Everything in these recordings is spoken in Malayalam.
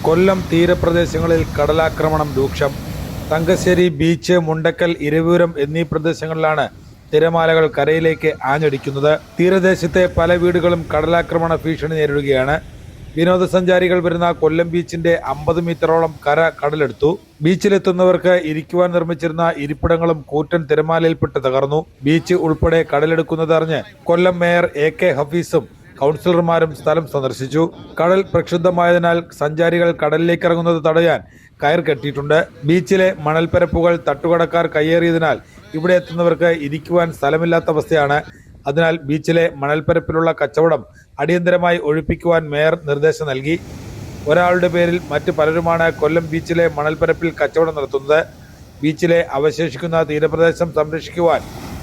കൊല്ലം തീരപ്രദേശങ്ങളിൽ കടലാക്രമണം രൂക്ഷം. തങ്കശ്ശേരി ബീച്ച്, മുണ്ടക്കൽ, ഇരവിപുരം എന്നീ പ്രദേശങ്ങളിലാണ് തിരമാലകൾ കരയിലേക്ക് ആഞ്ഞടിക്കുന്നത്. തീരദേശത്തെ പല വീടുകളും കടലാക്രമണ ഭീഷണി നേരിടുകയാണ്. വിനോദസഞ്ചാരികൾ വരുന്ന കൊല്ലം ബീച്ചിന്റെ 50 മീറ്ററോളം കര കടലെടുത്തു. ബീച്ചിലെത്തുന്നവർക്ക് ഇരിക്കുവാൻ നിർമ്മിച്ചിരുന്ന ഇരിപ്പിടങ്ങളും കൂറ്റൻ തിരമാലയിൽപ്പെട്ട് തകർന്നു. ബീച്ച് ഉൾപ്പെടെ കടലെടുക്കുന്നത് അറിഞ്ഞ് കൊല്ലം മേയർ AK ഹഫീസും കൗൺസിലർമാരും സ്ഥലം സന്ദർശിച്ചു. കടൽ പ്രക്ഷുബ്ധമായതിനാൽ സഞ്ചാരികൾ കടലിലേക്ക് ഇറങ്ങുന്നത് തടയാൻ കയർ കെട്ടിയിട്ടുണ്ട്. ബീച്ചിലെ മണൽപ്പരപ്പുകൾ തട്ടുകടക്കാർ കയ്യേറിയതിനാൽ ഇവിടെ എത്തുന്നവർക്ക് ഇരിക്കുവാൻ സ്ഥലമില്ലാത്ത അവസ്ഥയാണ്. അതിനാൽ ബീച്ചിലെ മണൽപ്പരപ്പിലുള്ള കച്ചവടം അടിയന്തരമായി ഒഴിപ്പിക്കുവാൻ മേയർ നിർദ്ദേശം നൽകി. ഒരാളുടെ പേരിൽ മറ്റ് പലരുമാണ് കൊല്ലം ബീച്ചിലെ മണൽപ്പരപ്പിൽ കച്ചവടം നടത്തുന്നത്. ബീച്ചിലെ അവശേഷിക്കുന്ന തീരപ്രദേശം സംരക്ഷിക്കുവാൻ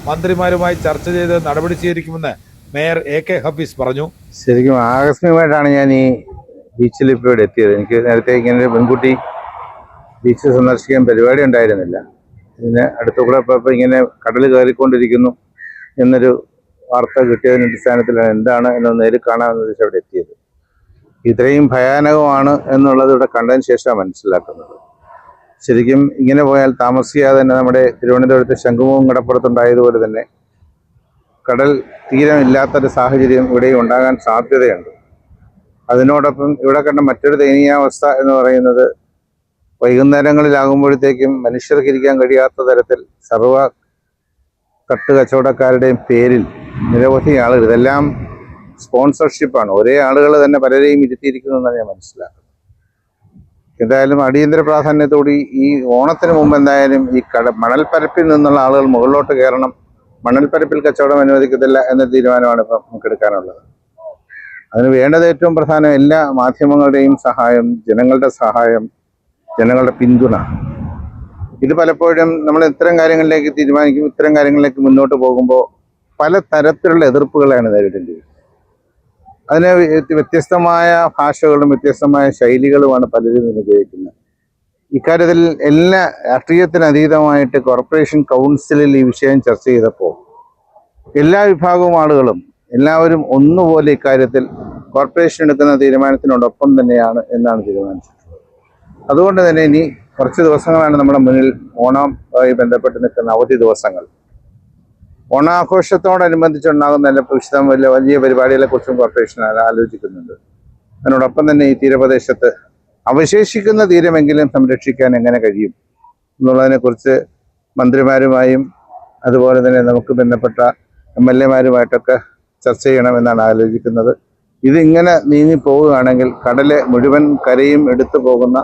മന്ത്രിമാരുമായി ചർച്ച ചെയ്ത് നടപടി സ്വീകരിക്കുമെന്ന് മേയർ AK ഹഫീസ് പറഞ്ഞു. ശരിക്കും ആകസ്മികമായിട്ടാണ് ഞാൻ ഈ ബീച്ചിൽ ഇപ്പോൾ ഇവിടെ എത്തിയത്. എനിക്ക് നേരത്തെ ഇങ്ങനെ ഒരു പെൺകുട്ടി ബീച്ച് സന്ദർശിക്കാൻ പരിപാടി ഉണ്ടായിരുന്നില്ല. ഇതിന് അടുത്ത കൂടെ ഇപ്പോൾ ഇങ്ങനെ കടൽ കയറിക്കൊണ്ടിരിക്കുന്നു എന്നൊരു വാർത്ത കിട്ടിയതിൻ്റെ അടിസ്ഥാനത്തിലാണ് എന്താണ് എന്നൊന്ന് നേരിൽ കാണാമെന്ന് വെച്ചാൽ അവിടെ എത്തിയത്. ഇത്രയും ഭയാനകമാണ് എന്നുള്ളത് ഇവിടെ കണ്ടതിന് ശേഷമാണ് മനസ്സിലാക്കുന്നത്. ശരിക്കും ഇങ്ങനെ പോയാൽ താമസിയാതെ തന്നെ നമ്മുടെ തിരുവനന്തപുരത്ത് ശംഖുമുഖം കടപ്പുറത്തുണ്ടായതുപോലെ തന്നെ കടൽ തീരമില്ലാത്തൊരു സാഹചര്യം ഇവിടെയും ഉണ്ടാകാൻ സാധ്യതയുണ്ട്. അതിനോടൊപ്പം ഇവിടെ കണ്ട മറ്റൊരു ദയനീയാവസ്ഥ എന്ന് പറയുന്നത് വൈകുന്നേരങ്ങളിലാകുമ്പോഴത്തേക്കും മനുഷ്യർക്ക് ഇരിക്കാൻ കഴിയാത്ത തരത്തിൽ സർവ്വ തട്ടുകച്ചവടക്കാരുടെയും പേരിൽ നിരവധി ആളുകൾ, ഇതെല്ലാം സ്പോൺസർഷിപ്പാണ്, ഒരേ ആളുകൾ തന്നെ പലരെയും ഇരുത്തിയിരിക്കുന്നു എന്നാണ് ഞാൻ മനസ്സിലാക്കുന്നത്. എന്തായാലും അടിയന്തര പ്രാധാന്യത്തോടെ ഈ ഓണത്തിന് മുമ്പ് എന്തായാലും ഈ മണൽപ്പരപ്പിൽ നിന്നുള്ള ആളുകൾ മുകളിലോട്ട് കയറണം, മണൽപ്പരപ്പിൽ കച്ചവടം അനുവദിക്കത്തില്ല എന്ന തീരുമാനമാണ് ഇപ്പം നമുക്ക് എടുക്കാനുള്ളത്. അതിന് വേണ്ടത് ഏറ്റവും പ്രധാനം എല്ലാ മാധ്യമങ്ങളുടെയും സഹായം, ജനങ്ങളുടെ സഹായം, ജനങ്ങളുടെ പിന്തുണ. ഇത് പലപ്പോഴും നമ്മൾ ഇത്തരം കാര്യങ്ങളിലേക്ക് തീരുമാനിക്കും, ഇത്തരം കാര്യങ്ങളിലേക്ക് മുന്നോട്ട് പോകുമ്പോൾ പല തരത്തിലുള്ള എതിർപ്പുകളാണ് നേരിടേണ്ടി വരുന്നത്. അതിന് വ്യത്യസ്തമായ ഭാഷകളും വ്യത്യസ്തമായ ശൈലികളുമാണ് പലരും ഇതിന് ഉപയോഗിക്കുന്നത്. ഇക്കാര്യത്തിൽ എല്ലാ രാഷ്ട്രീയത്തിന് അതീതമായിട്ട് കോർപ്പറേഷൻ കൗൺസിലിൽ ഈ വിഷയം ചർച്ച ചെയ്തപ്പോൾ എല്ലാ വിഭാഗവും ആളുകളും എല്ലാവരും ഒന്നുപോലെ ഇക്കാര്യത്തിൽ കോർപ്പറേഷൻ എടുക്കുന്ന തീരുമാനത്തിനോടൊപ്പം തന്നെയാണ് എന്നാണ് തീരുമാനിച്ചിട്ടുള്ളത്. അതുകൊണ്ട് തന്നെ ഇനി കുറച്ച് ദിവസങ്ങളാണ് നമ്മുടെ മുന്നിൽ ഓണവുമായി ബന്ധപ്പെട്ട് നിൽക്കുന്ന അവധി ദിവസങ്ങൾ. ഓണാഘോഷത്തോടനുബന്ധിച്ചുണ്ടാകുന്ന വലിയ പരിപാടികളെക്കുറിച്ചും കോർപ്പറേഷൻ ആലോചിക്കുന്നുണ്ട്. അതിനോടൊപ്പം തന്നെ ഈ തീരപ്രദേശത്ത് അവശേഷിക്കുന്ന തീരമെങ്കിലും സംരക്ഷിക്കാൻ എങ്ങനെ കഴിയും എന്നുള്ളതിനെക്കുറിച്ച് മന്ത്രിമാരുമായും അതുപോലെ തന്നെ നമുക്ക് ബന്ധപ്പെട്ട MLA മാരുമായിട്ടൊക്കെ ചർച്ച ചെയ്യണമെന്നാണ് ആലോചിക്കുന്നത്. ഇതിങ്ങനെ നീങ്ങിപ്പോവുകയാണെങ്കിൽ കടല് മുഴുവൻ കരയും എടുത്തു പോകുന്ന,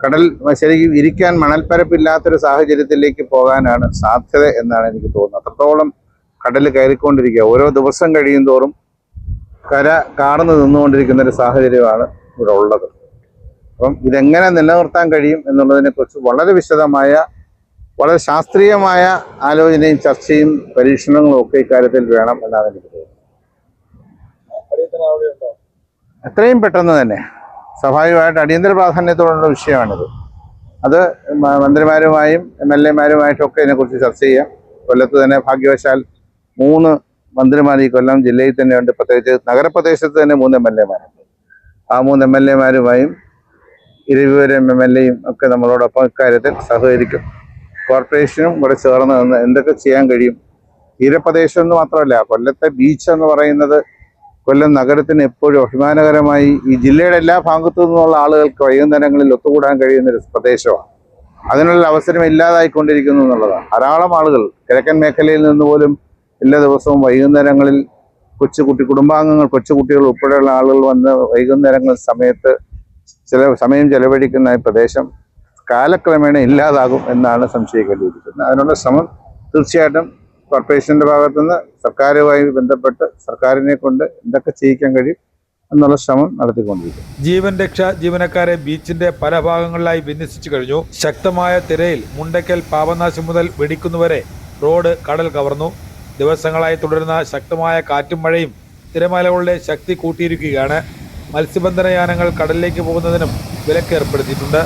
കടൽ ശരിക്കും ഇരിക്കാൻ മണൽപ്പരപ്പില്ലാത്തൊരു സാഹചര്യത്തിലേക്ക് പോകാനാണ് സാധ്യത എന്നാണ് എനിക്ക് തോന്നുന്നത്. അത്രത്തോളം കടൽ കയറിക്കൊണ്ടിരിക്കുക, ഓരോ ദിവസം കഴിയും തോറും കര കാർന്നു നിന്നുകൊണ്ടിരിക്കുന്ന ഒരു സാഹചര്യമാണ് ഇവിടെ ഉള്ളത്. അപ്പം ഇതെങ്ങനെ നിലനിർത്താൻ കഴിയും എന്നുള്ളതിനെക്കുറിച്ച് വളരെ വിശദമായ, വളരെ ശാസ്ത്രീയമായ ആലോചനയും ചർച്ചയും പരീക്ഷണങ്ങളും ഒക്കെ ഇക്കാര്യത്തിൽ വേണം എന്നാണ് എനിക്ക് തോന്നുന്നത്. എത്രയും പെട്ടെന്ന് തന്നെ സ്വാഭാവികമായിട്ട് അടിയന്തര പ്രാധാന്യത്തോടുള്ള വിഷയമാണിത്. അത് മന്ത്രിമാരുമായും MLA മാരുമായിട്ടൊക്കെ ഇതിനെക്കുറിച്ച് ചർച്ച ചെയ്യാം. കൊല്ലത്ത് തന്നെ ഭാഗ്യവശാൽ 3 മന്ത്രിമാർ ഈ കൊല്ലം ജില്ലയിൽ തന്നെയുണ്ട്. പ്രത്യേകിച്ച് നഗരപ്രദേശത്ത് തന്നെ 3 MLA മാരുണ്ട്. ആ 3 MLA മാരുമായും ഇരവിപുരം MLA ഒക്കെ നമ്മളോടൊപ്പം ഇക്കാര്യത്തിൽ സഹകരിക്കും. കോർപ്പറേഷനും കൂടെ ചേർന്ന് നിന്ന് എന്തൊക്കെ ചെയ്യാൻ കഴിയും. തീരപ്രദേശം എന്ന് മാത്രമല്ല, കൊല്ലത്തെ ബീച്ച് എന്ന് പറയുന്നത് കൊല്ലം നഗരത്തിന് എപ്പോഴും അഭിമാനകരമായി ഈ ജില്ലയുടെ എല്ലാ ഭാഗത്തു നിന്നുള്ള ആളുകൾക്ക് വൈകുന്നേരങ്ങളിൽ ഒത്തുകൂടാൻ കഴിയുന്ന ഒരു പ്രദേശമാണ്. അതിനുള്ള അവസരം ഇല്ലാതായിക്കൊണ്ടിരിക്കുന്നു എന്നുള്ളതാണ്. ധാരാളം ആളുകൾ കിഴക്കൻ മേഖലയിൽ നിന്ന് പോലും എല്ലാ ദിവസവും വൈകുന്നേരങ്ങളിൽ കുടുംബാംഗങ്ങൾ, കൊച്ചുകുട്ടികൾ ഉൾപ്പെടെയുള്ള ആളുകൾ വന്ന് വൈകുന്നേരങ്ങൾ സമയം ചെലവഴിക്കുന്ന ഈ പ്രദേശം കാലക്രമേണ ഇല്ലാതാകും എന്നാണ് സംശയിക്കേണ്ടിയിരിക്കുന്നത്. അതിനുള്ള ശ്രമം തീർച്ചയായിട്ടും കോർപ്പറേഷന്റെ ഭാഗത്തുനിന്ന് സർക്കാരുമായി ബന്ധപ്പെട്ട് സർക്കാരിനെ കൊണ്ട് എന്തൊക്കെ ചെയ്യിക്കാൻ കഴിയും എന്നുള്ള ശ്രമം നടത്തിക്കൊണ്ടിരിക്കും. ജീവൻ രക്ഷാ ജീവനക്കാരെ ബീച്ചിന്റെ പല ഭാഗങ്ങളിലായി വിന്യസിച്ചു കഴിഞ്ഞു. ശക്തമായ തിരയിൽ മുണ്ടക്കൽ പാപനാശം മുതൽ വെടിക്കുന്നുവരെ റോഡ് കടൽ കവർന്നു. ദിവസങ്ങളായി തുടരുന്ന ശക്തമായ കാറ്റും മഴയും തിരമാലകളുടെ ശക്തി കൂട്ടിയിരിക്കുകയാണ്. മത്സ്യബന്ധന യാനങ്ങൾ കടലിലേക്ക് പോകുന്നതിനും വിലക്ക് ഏർപ്പെടുത്തിയിട്ടുണ്ട്.